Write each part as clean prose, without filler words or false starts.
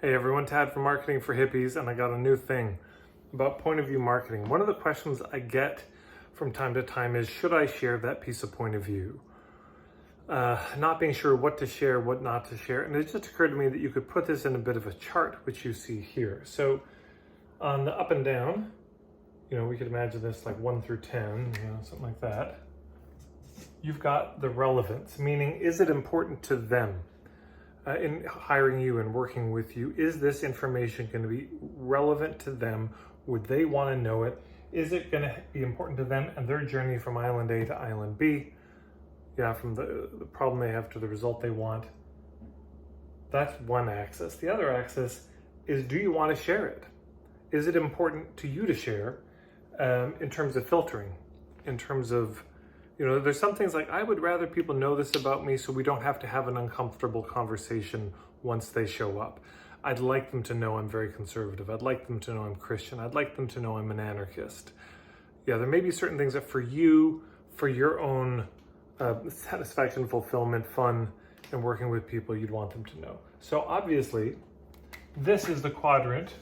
Hey everyone, Tad from Marketing for Hippies, and I got a new thing about point of view marketing. One of the questions I get from time to time is, should I share that piece of point of view? Not being sure what to share, what not to share. And it just occurred to me that you could put this in a bit of a chart, which you see here. So on the up and down, we could imagine this like 1 through 10, something like that. You've got the relevance, meaning is it important to them? In hiring you and working with you, is this information going to be relevant to them? Would they want to know it? Is it going to be important to them and their journey from island A to island B? From the problem they have to the result they want. That's one axis. The other axis is, do you want to share it? Is it important to you to share in terms of filtering, in terms of there's some things like, I would rather people know this about me so we don't have to have an uncomfortable conversation once they show up. I'd like them to know I'm very conservative. I'd like them to know I'm Christian. I'd like them to know I'm an anarchist. There may be certain things that for you, for your own satisfaction, fulfillment, fun, and working with people, you'd want them to know. So obviously, this is the quadrant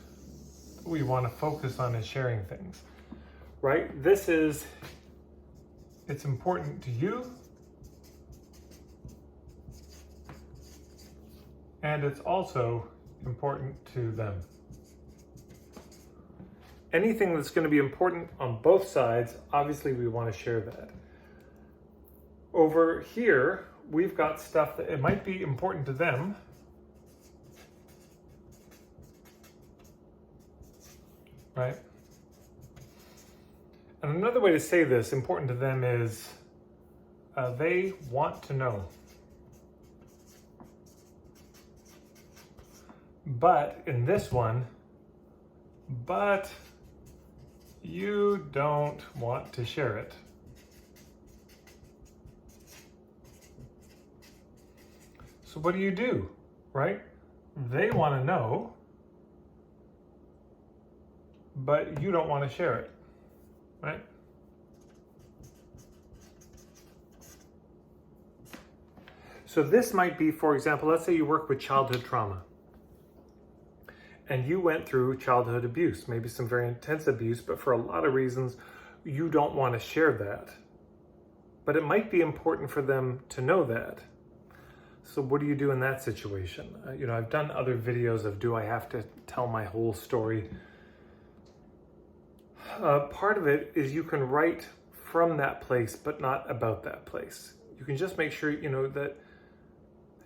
we want to focus on in sharing things, right? It's important to you, and it's also important to them. Anything that's going to be important on both sides, obviously we want to share that. Over here, we've got stuff that it might be important to them, right? And another way to say this, important to them, is they want to know. But in this one, but you don't want to share it. So what do? Right? They want to know, but you don't want to share it. Right? So this might be, for example, let's say you work with childhood trauma and you went through childhood abuse, maybe some very intense abuse, but for a lot of reasons, you don't want to share that. But it might be important for them to know that. So what do you do in that situation? I've done other videos of, do I have to tell my whole story? Part of it is you can write from that place, but not about that place. You can just make sure, that,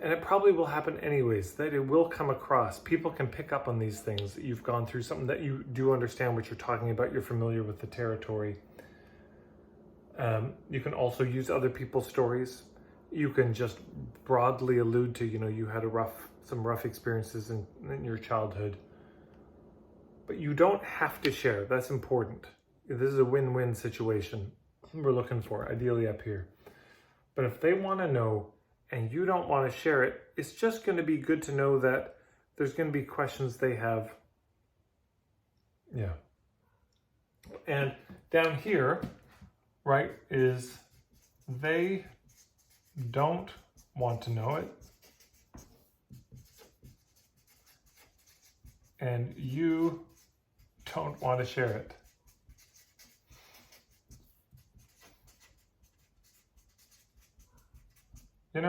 and it probably will happen anyways, that it will come across. People can pick up on these things, that you've gone through something, that you do understand what you're talking about, you're familiar with the territory. You can also use other people's stories. You can just broadly allude to, you had some rough experiences in your childhood. But you don't have to share. That's important. This is a win-win situation we're looking for, ideally up here. But if they want to know and you don't want to share it, it's just going to be good to know that there's going to be questions they have. And down here, right, is they don't want to know it. And you don't want to share it. In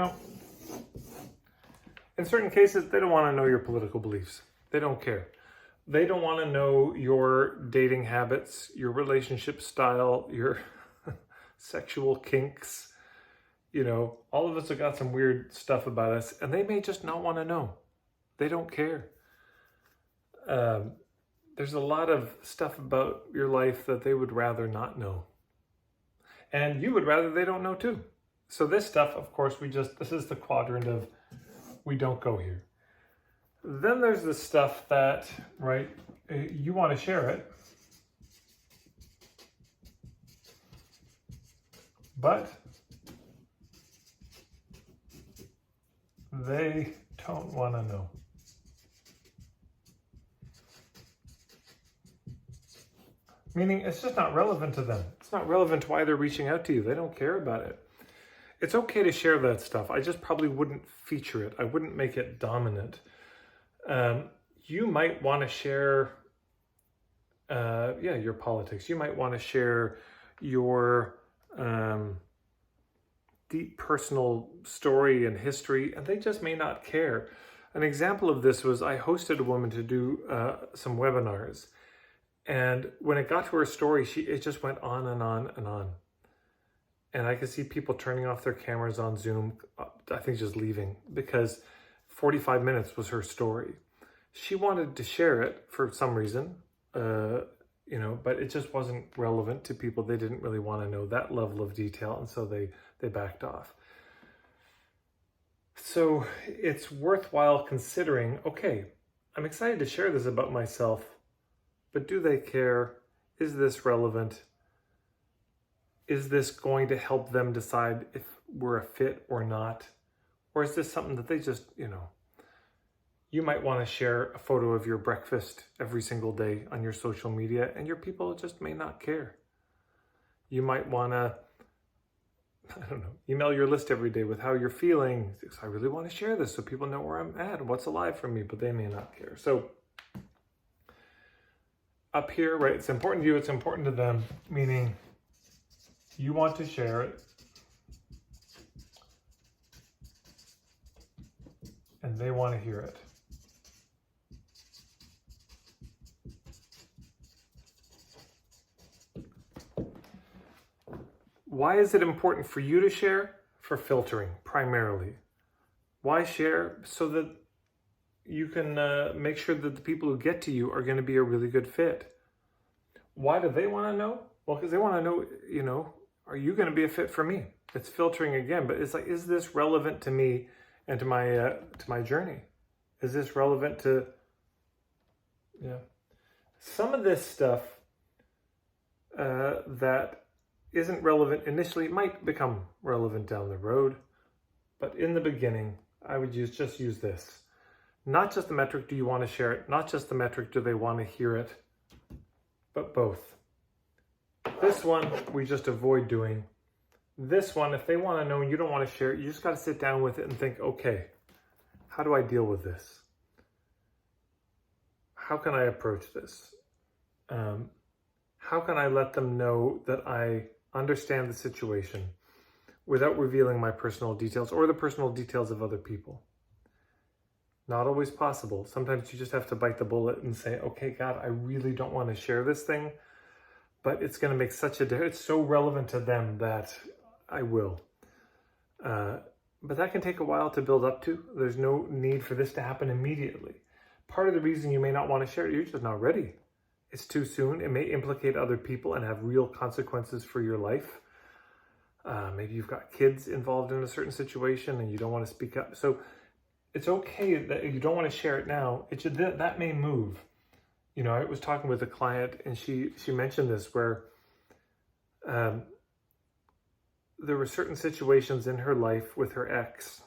certain cases, they don't want to know your political beliefs. They don't care. They don't want to know your dating habits, your relationship style, your sexual kinks. All of us have got some weird stuff about us, and they may just not want to know. They don't care. There's a lot of stuff about your life that they would rather not know. And you would rather they don't know too. So this stuff, of course, this is the quadrant of, we don't go here. Then there's the stuff that, right, you want to share it, but they don't want to know. Meaning it's just not relevant to them. It's not relevant to why they're reaching out to you. They don't care about it. It's okay to share that stuff. I just probably wouldn't feature it. I wouldn't make it dominant. you might want to share, your politics. You might want to share your deep personal story and history, and they just may not care. An example of this was I hosted a woman to do some webinars, and when it got to her story, it just went on and on and on. And I could see people turning off their cameras on Zoom, I think just leaving, because 45 minutes was her story. She wanted to share it for some reason, but it just wasn't relevant to people. They didn't really want to know that level of detail, and so they backed off. So it's worthwhile considering, okay, I'm excited to share this about myself, but do they care? Is this relevant? Is this going to help them decide if we're a fit or not? Or is this something that they just, you might want to share a photo of your breakfast every single day on your social media, and your people just may not care. You might want to, email your list every day with how you're feeling. I really want to share this so people know where I'm at and what's alive for me, but they may not care. So up here, right, it's important to you, it's important to them, meaning you want to share it and they want to hear it. Why is it important for you to share? For filtering, primarily. Why share? So that you can make sure that the people who get to you are going to be a really good fit. Why do they want to know? Well, because they want to know, are you going to be a fit for me? It's filtering again, but it's like, is this relevant to me and to my journey? Is this relevant to, some of this stuff that isn't relevant initially might become relevant down the road, but in the beginning, I would just use this. Not just the metric, do you want to share it? Not just the metric, do they want to hear it? But both. This one, we just avoid doing. This one, if they want to know and you don't want to share it, you just got to sit down with it and think, okay, how do I deal with this? How can I approach this? How can I let them know that I understand the situation without revealing my personal details or the personal details of other people? Not always possible. Sometimes you just have to bite the bullet and say, okay, God, I really don't want to share this thing, but it's going to make such a difference. It's so relevant to them that I will. But that can take a while to build up to. There's no need for this to happen immediately. Part of the reason you may not want to share it, you're just not ready. It's too soon. It may implicate other people and have real consequences for your life. Maybe you've got kids involved in a certain situation and you don't want to speak up. So it's okay that you don't want to share it now. That may move. I was talking with a client and she mentioned this where there were certain situations in her life with her ex,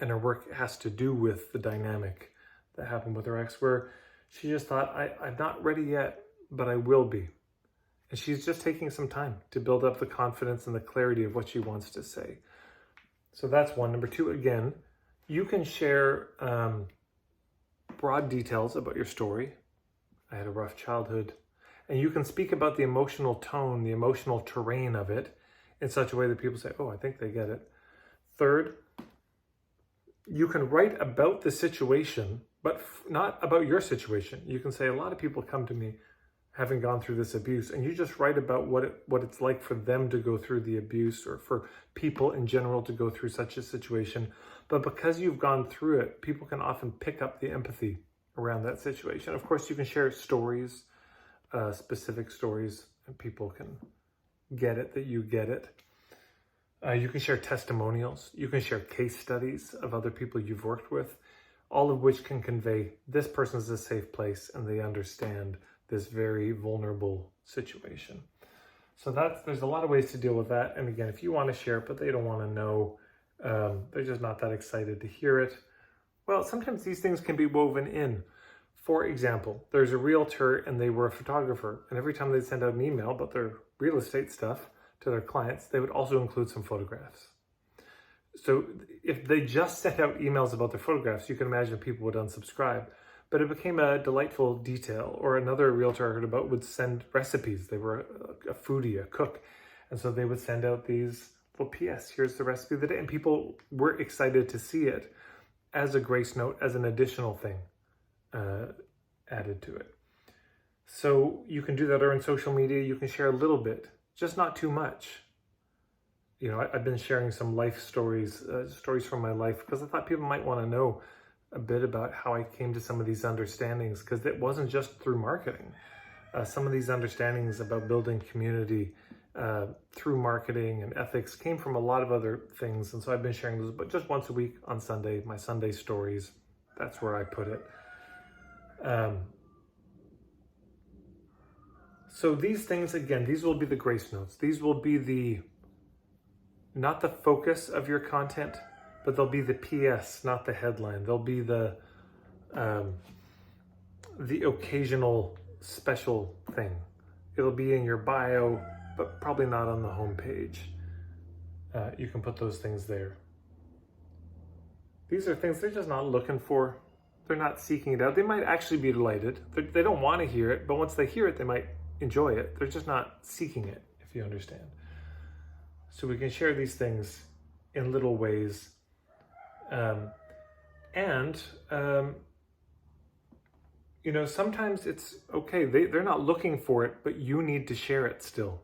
and her work has to do with the dynamic that happened with her ex, where she just thought, I'm not ready yet, but I will be. And she's just taking some time to build up the confidence and the clarity of what she wants to say. So that's one. Number two, again, you can share broad details about your story. I had a rough childhood. And you can speak about the emotional tone, the emotional terrain of it in such a way that people say, oh, I think they get it. Third, you can write about the situation, but not about your situation. You can say, a lot of people come to me having gone through this abuse, and you just write about what it's like for them to go through the abuse, or for people in general to go through such a situation. But because you've gone through it, people can often pick up the empathy around that situation. Of course, you can share stories, specific stories, and people can get it, that you get it. You can share testimonials. You can share case studies of other people you've worked with, all of which can convey this person is a safe place and they understand this very vulnerable situation. So there's a lot of ways to deal with that. And again, if you want to share it, but they don't want to know, they're just not that excited to hear it. Well, sometimes these things can be woven in. For example, there's a realtor and they were a photographer, and every time they'd send out an email about their real estate stuff to their clients, they would also include some photographs. So if they just sent out emails about their photographs, you can imagine people would unsubscribe. but it became a delightful detail. Or another realtor I heard about would send recipes. They were a foodie, a cook. And so they would send out these little PS, here's the recipe of the day. And people were excited to see it as a grace note, as an additional thing added to it. So you can do that, or in social media, you can share a little bit, just not too much. You know, I've been sharing some life stories, stories from my life, because I thought people might want to know a bit about how I came to some of these understandings, because it wasn't just through marketing. Some of these understandings about building community through marketing and ethics came from a lot of other things. And so I've been sharing those, but just once a week on Sunday, my Sunday stories, that's where I put it. So these things, again, these will be the grace notes. These will be not the focus of your content, but they'll be the PS, not the headline. They'll be the occasional special thing. It'll be in your bio, but probably not on the homepage. You can put those things there. These are things they're just not looking for. They're not seeking it out. They might actually be delighted. They don't want to hear it, but once they hear it, they might enjoy it. They're just not seeking it, if you understand. So we can share these things in little ways. You know, sometimes it's okay. They're not looking for it, but you need to share it still.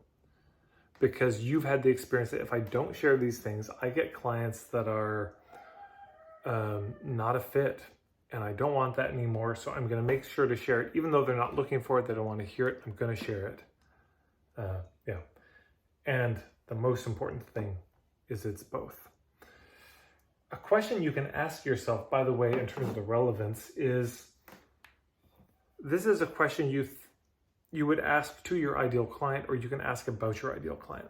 Because you've had the experience that if I don't share these things, I get clients that are not a fit. And I don't want that anymore, so I'm going to make sure to share it. Even though they're not looking for it, they don't want to hear it, I'm going to share it. Yeah. And the most important thing is it's both. A question you can ask yourself, by the way, in terms of the relevance, is this is a question you would ask to your ideal client, or you can ask about your ideal client.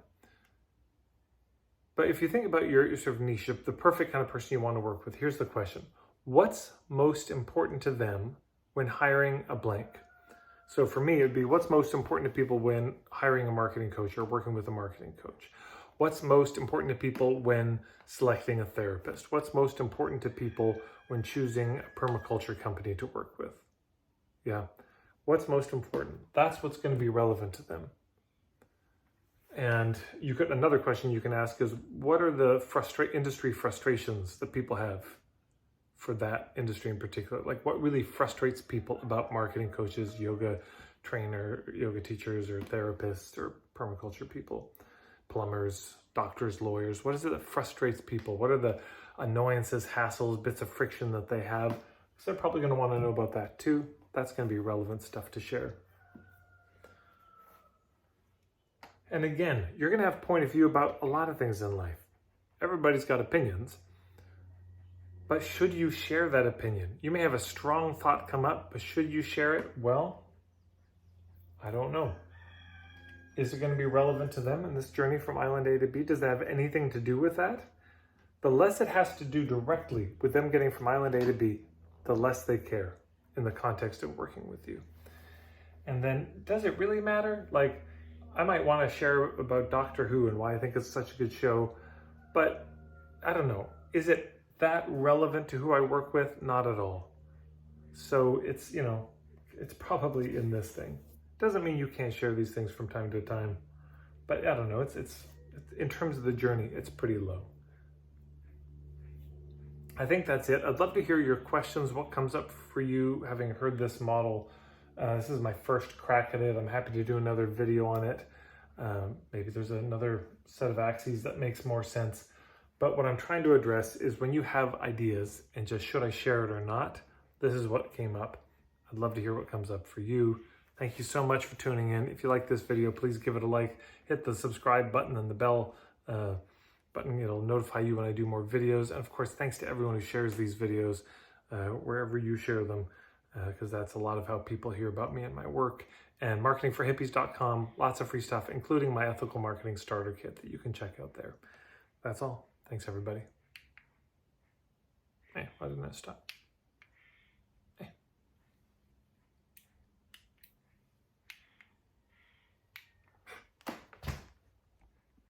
But if you think about your sort of niche, the perfect kind of person you want to work with, here's the question. What's most important to them when hiring a blank? So for me, it'd be what's most important to people when hiring a marketing coach or working with a marketing coach? What's most important to people when selecting a therapist? What's most important to people when choosing a permaculture company to work with? Yeah. What's most important? That's what's going to be relevant to them. And another question you can ask is, what are the industry frustrations that people have for that industry in particular? Like, what really frustrates people about marketing coaches, yoga teachers, or therapists, or permaculture people, plumbers, doctors, lawyers? What is it that frustrates people? What are the annoyances, hassles, bits of friction that they have? So they're probably going to want to know about that too. That's going to be relevant stuff to share. And again, you're going to have point of view about a lot of things in life. Everybody's got opinions. But should you share that opinion? You may have a strong thought come up, but should you share it? Well, I don't know. Is it going to be relevant to them in this journey from island A to B? Does that have anything to do with that? The less it has to do directly with them getting from island A to B, the less they care in the context of working with you. And then, does it really matter? Like, I might want to share about Doctor Who and why I think it's such a good show, but I don't know. Is it that relevant to who I work with? Not at all. So it's, it's probably in this thing. Doesn't mean you can't share these things from time to time, but I don't know. It's in terms of the journey, it's pretty low. I think that's it. I'd love to hear your questions. What comes up for you having heard this model? This is my first crack at it. I'm happy to do another video on it. Maybe there's another set of axes that makes more sense. But what I'm trying to address is when you have ideas and just should I share it or not, this is what came up. I'd love to hear what comes up for you. Thank you so much for tuning in. If you like this video, please give it a like, hit the subscribe button and the bell button. It'll notify you when I do more videos. And of course, thanks to everyone who shares these videos wherever you share them, because that's a lot of how people hear about me and my work. And marketingforhippies.com, lots of free stuff, including my ethical marketing starter kit that you can check out there. That's all. Thanks, everybody. Hey, why didn't I stop?